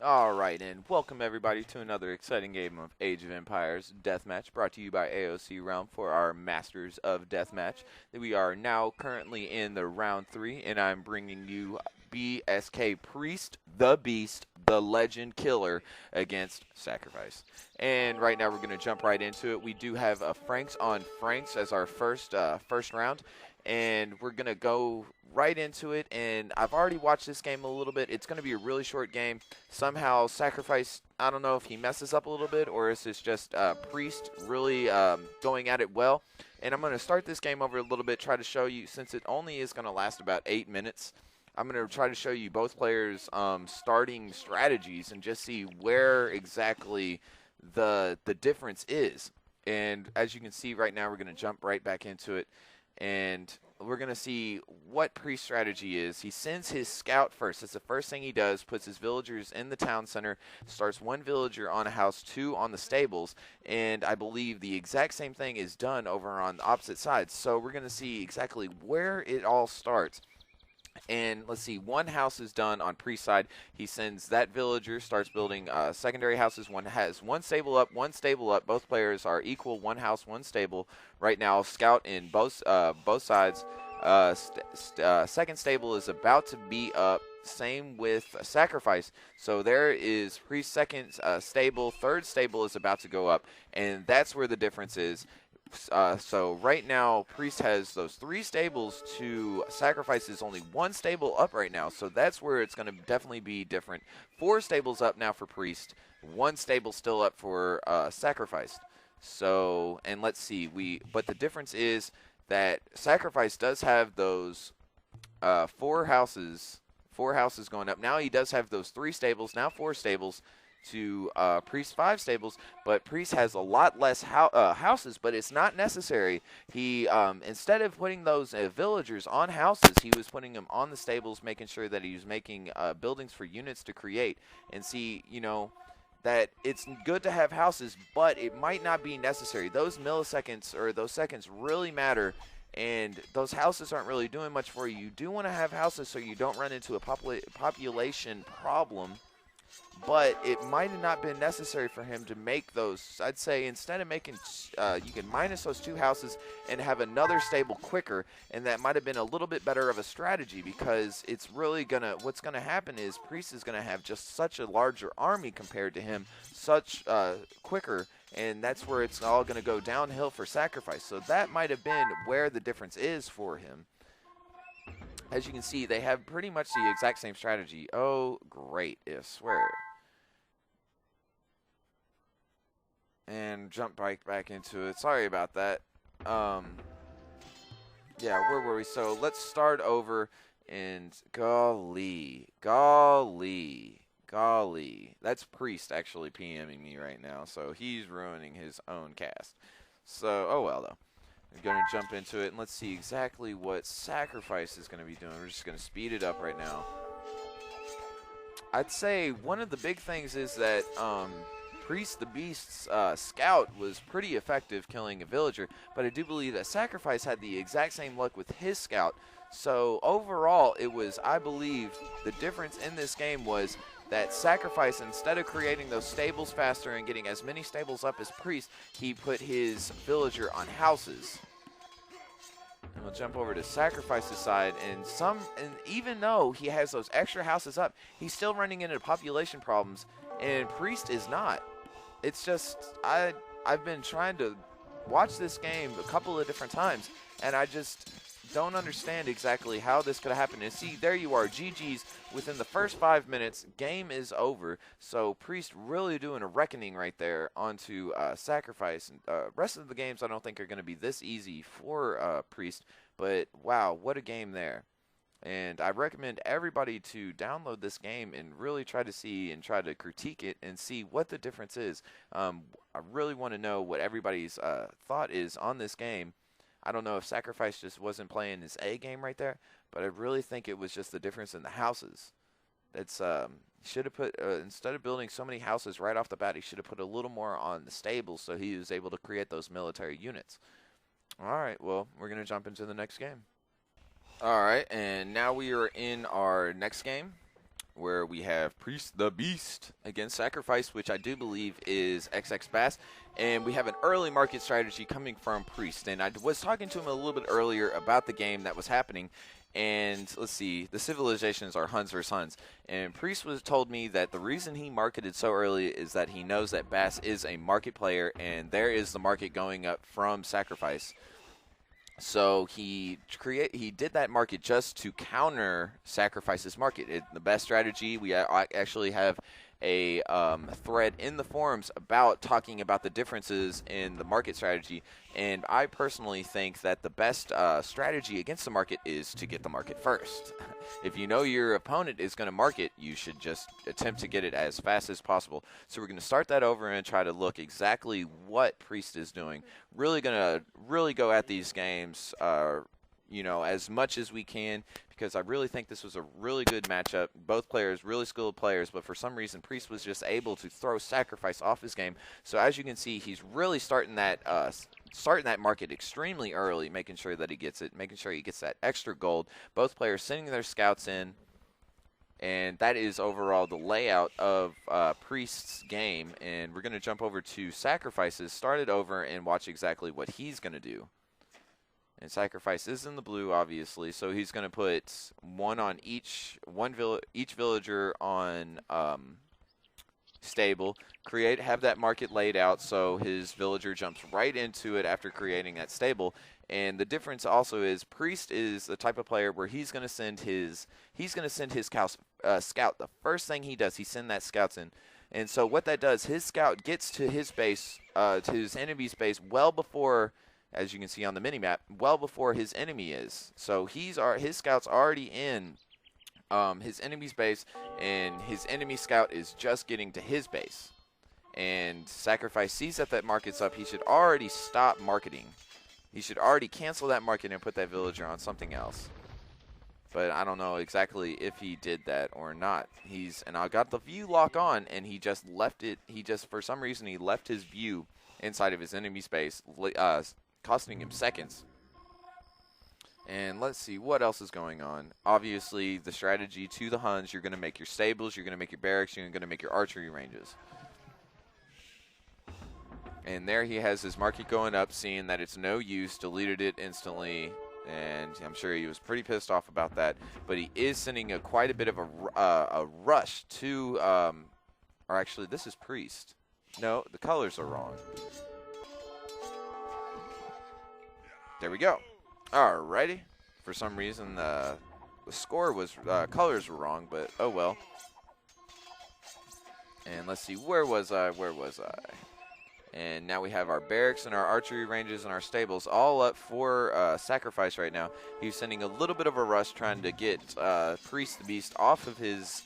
Alright, and welcome everybody to another exciting game of Age of Empires Deathmatch, brought to you by AOC Realm for our Masters of Deathmatch. We are now currently in the round 3, and I'm bringing you BSK Priest, the Beast, the Legend Killer against SaCriFiCe. And right now we're going to jump right into it. We do have a Franks on Franks as our first round, and we're going to go right into it. And I've already watched this game a little bit. It's going to be a really short game. Somehow SaCriFiCe, I don't know if he messes up a little bit or is this just Priest really going at it well. And I'm going to start this game over a little bit, try to show you, since it only is going to last about 8 minutes, I'm going to try to show you both players' starting strategies and just see where exactly the difference is. And as you can see right now, we're going to jump right back into it. And we're going to see what Priest's strategy is. He sends his scout first. That's the first thing he does. Puts his villagers in the town center. Starts one villager on a house, 2 on the stables. And I believe the exact same thing is done over on the opposite side. So we're going to see exactly where it all starts. And let's see, one house is done on Priest side. He sends that villager, starts building secondary houses. One has one stable up, one stable up. Both players are equal, one house, one stable. Right now, scout in both sides. Second stable is about to be up. Same with SaCriFiCe. So there is Priest second stable. Third stable is about to go up. And that's where the difference is. So right now, Priest has those 3 stables to SaCriFiCe is only 1 stable up right now. So that's where it's going to definitely be different. 4 stables up now for Priest. 1 stable still up for SaCriFiCe. So, and let's see, but the difference is that SaCriFiCe does have those 4 houses going up. Now he does have those 3 stables, now 4 stables to Priest 5 stables, but Priest has a lot less houses, but it's not necessary. He instead of putting those villagers on houses, he was putting them on the stables, making sure that he was making buildings for units to create. And see, you know, that it's good to have houses, but it might not be necessary. Those milliseconds or those seconds really matter, and those houses aren't really doing much for you. You do want to have houses so you don't run into a population problem. But it might have not been necessary for him to make those. I'd say instead of making, you can minus those 2 houses and have another stable quicker, and that might have been a little bit better of a strategy, because it's really what's gonna happen is Priest is gonna have just such a larger army compared to him, such quicker, and that's where it's all gonna go downhill for SaCriFiCe. So that might have been where the difference is for him. As you can see, they have pretty much the exact same strategy. Oh, great, I swear. And jump back into it. Sorry about that. Yeah, where were we? So let's start over. And golly. That's Priest actually PMing me right now. So he's ruining his own cast. So, oh well though. We're going to jump into it, and let's see exactly what SaCriFiCe is going to be doing. We're just going to speed it up right now. I'd say one of the big things is that Priest the Beast's scout was pretty effective killing a villager, but I do believe that SaCriFiCe had the exact same luck with his scout. So overall, it was, I believe, the difference in this game was that SaCriFiCe, instead of creating those stables faster and getting as many stables up as Priest, he put his villager on houses. And we'll jump over to SaCriFiCe's side, and even though he has those extra houses up, he's still running into population problems, and Priest is not. It's just, I've been trying to watch this game a couple of different times, and I just don't understand exactly how this could happen. And see, there you are, GG's within the first 5 minutes. Game is over. So Priest really doing a reckoning right there onto SaCriFiCe. And rest of the games I don't think are going to be this easy for Priest. But wow, what a game there. And I recommend everybody to download this game and really try to see and try to critique it and see what the difference is. I really want to know what everybody's thought is on this game. I don't know if SaCriFiCe just wasn't playing his A game right there, but I really think it was just the difference in the houses. That's should have put instead of building so many houses right off the bat, he should have put a little more on the stables so he was able to create those military units. All right, well, we're gonna jump into the next game. All right, and now we are in our next game. where we have Priest the Beast against SaCriFiCe, which I do believe is XX Bass. And we have an early market strategy coming from Priest. And I was talking to him a little bit earlier about the game that was happening. And let's see, the civilizations are Huns versus Huns. And Priest told me that the reason he marketed so early is that he knows that Bass is a market player, and there is the market going up from SaCriFiCe. So he did that market just to counter SaCriFiCe's market. The best strategy, we actually have a thread in the forums about talking about the differences in the market strategy, and I personally think that the best strategy against the market is to get the market first. If you know your opponent is going to market, you should just attempt to get it as fast as possible. So we're going to start that over and try to look exactly what Priest is doing. Really going to go at these games you know, as much as we can, because I really think this was a really good matchup. Both players, really skilled players, but for some reason, Priest was just able to throw SaCriFiCe off his game. So as you can see, he's really starting that market extremely early, making sure that he gets it, making sure he gets that extra gold. Both players sending their scouts in, and that is overall the layout of Priest's game. And we're going to jump over to SaCriFiCe's, start it over, and watch exactly what he's going to do. And SaCriFiCe is in the blue, obviously, so he's going to put one on each villager on stable, have that market laid out so his villager jumps right into it after creating that stable. And the difference also is Priest is the type of player where he's going to send his scout. The first thing he does, he sends that scouts in. And so what that does, his scout gets to his base, to his enemy's base well before, as you can see on the mini-map, well before his enemy is. So his scout's already in his enemy's base, and his enemy scout is just getting to his base. And SaCriFiCe sees that market's up. He should already stop marketing. He should already cancel that market and put that villager on something else. But I don't know exactly if he did that or not. And I got the view lock on, and he just left it. For some reason, he left his view inside of his enemy's base, costing him seconds. And let's see what else is going on. Obviously, the strategy to the Huns, you're going to make your stables, you're going to make your barracks, you're going to make your archery ranges. And there he has his market going up, seeing that it's no use, deleted it instantly, and I'm sure he was pretty pissed off about that. But he is sending quite a bit of a rush to, or actually, this is Priest. No, the colors are wrong. There we go. Alrighty. For some reason, the score was, colors were wrong, but oh well. And let's see, where was I? And now we have our barracks and our archery ranges and our stables all up for SaCriFiCe right now. He's sending a little bit of a rush trying to get Priest the Beast off of his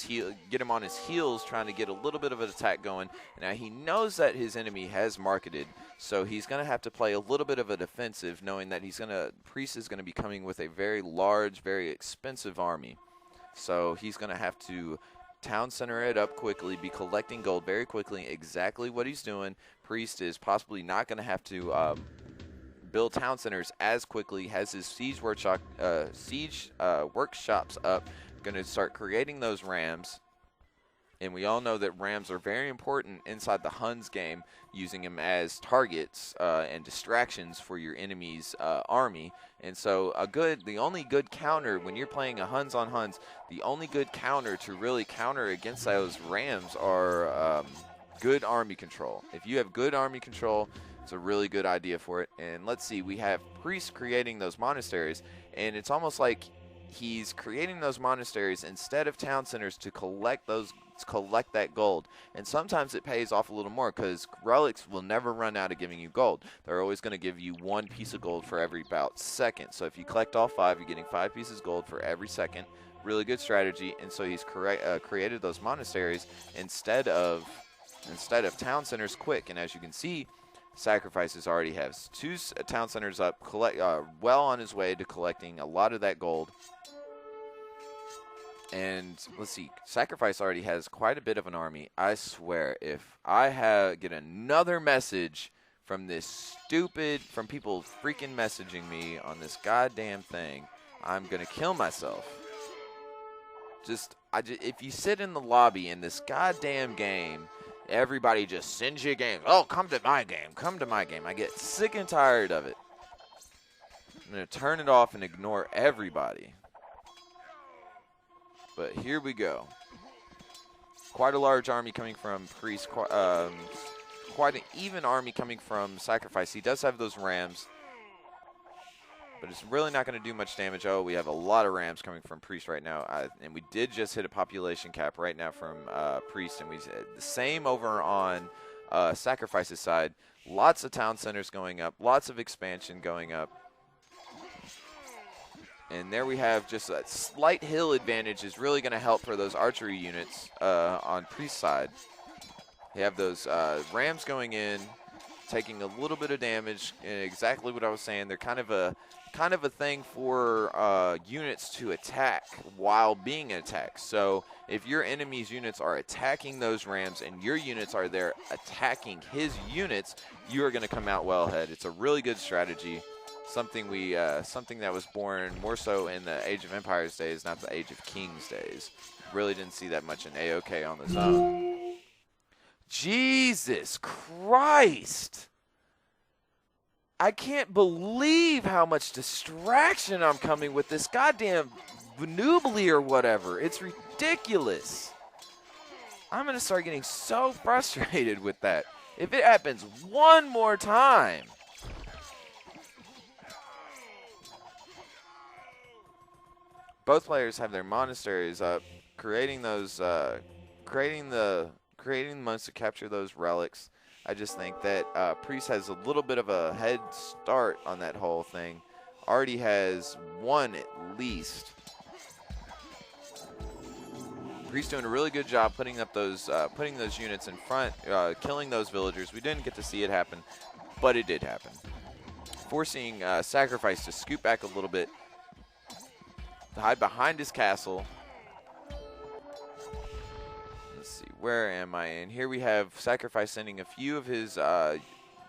heel, get him on his heels, trying to get a little bit of an attack going. Now he knows that his enemy has marketed, so he's going to have to play a little bit of a defensive, knowing that Priest is going to be coming with a very large, very expensive army. So he's going to have to town center it up quickly, be collecting gold very quickly, exactly what he's doing. Priest is possibly not going to have to build town centers as quickly, has his siege workshops up, going to start creating those rams. And we all know that rams are very important inside the Huns game, using them as targets and distractions for your enemy's army. And so the only good counter when you're playing a Huns on Huns, the only good counter to really counter against those rams are good army control. If you have good army control, it's a really good idea for it. And let's see, we have Priest creating those monasteries, and it's almost like he's creating those monasteries instead of town centers to collect that gold. And sometimes it pays off a little more, because relics will never run out of giving you gold. They're always going to give you one piece of gold for every about second. So if you collect all 5, you're getting 5 pieces of gold for every second. Really good strategy. And so he's created those monasteries instead of town centers quick. And as you can see, SaCriFiCe already has 2 town centers up, well on his way to collecting a lot of that gold. And let's see, SaCriFiCe already has quite a bit of an army. I swear, if I get another message from people freaking messaging me on this goddamn thing, I'm going to kill myself. if you sit in the lobby in this goddamn game, everybody just sends you games. Oh, come to my game. Come to my game. I get sick and tired of it. I'm going to turn it off and ignore everybody. But here we go. Quite a large army coming from Priest. Quite an even army coming from SaCriFiCe. He does have those rams, but it's really not going to do much damage. Oh, we have a lot of rams coming from Priest right now, and we did just hit a population cap right now from Priest, and we the same over on SaCriFiCe's side. Lots of town centers going up, lots of expansion going up. And there we have just a slight hill advantage is really going to help for those archery units on Priest's side. They have those rams going in, taking a little bit of damage. And exactly what I was saying. They're kind of a thing for units to attack while being attacked. So if your enemy's units are attacking those rams and your units are there attacking his units, you are going to come out well ahead. It's a really good strategy. Something that was born more so in the Age of Empires days, not the Age of Kings days. Really didn't see that much in AOK on the zone. Jesus Christ! I can't believe how much distraction I'm coming with this goddamn Nubly or whatever. It's ridiculous. I'm going to start getting so frustrated with that. If it happens one more time. Both players have their monasteries up, creating those, creating the months to capture those relics. I just think that Priest has a little bit of a head start on that whole thing. Already has one at least. Priest doing a really good job putting up those, putting those units in front, killing those villagers. We didn't get to see it happen, but it did happen, forcing SaCriFiCe to scoot back a little bit, to hide behind his castle. Let's see, where am I? And here we have SaCriFiCe sending a few of his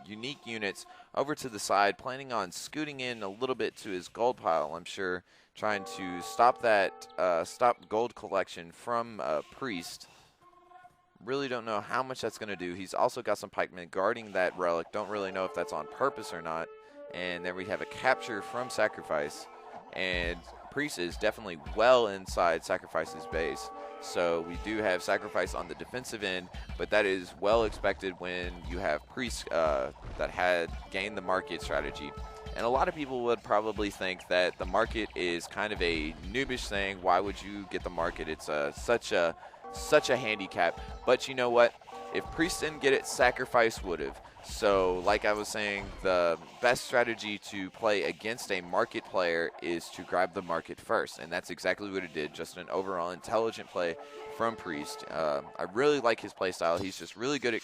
unique units over to the side, planning on scooting in a little bit to his gold pile, I'm sure, trying to stop that, stop gold collection from Priest. Really don't know how much that's going to do. He's also got some pikemen guarding that relic. Don't really know if that's on purpose or not. And then we have a capture from SaCriFiCe. And Priest is definitely well inside SaCriFiCe's base. So we do have SaCriFiCe on the defensive end, but that is well expected when you have Priest that had gained the market strategy. And a lot of people would probably think that the market is kind of a noobish thing. Why would you get the market? It's such a handicap. But you know what? If Priest didn't get it, SaCriFiCe would have. So, like I was saying, the best strategy to play against a market player is to grab the market first. And that's exactly what it did. Just an overall intelligent play from Priest. I really like his play style. He's just really good at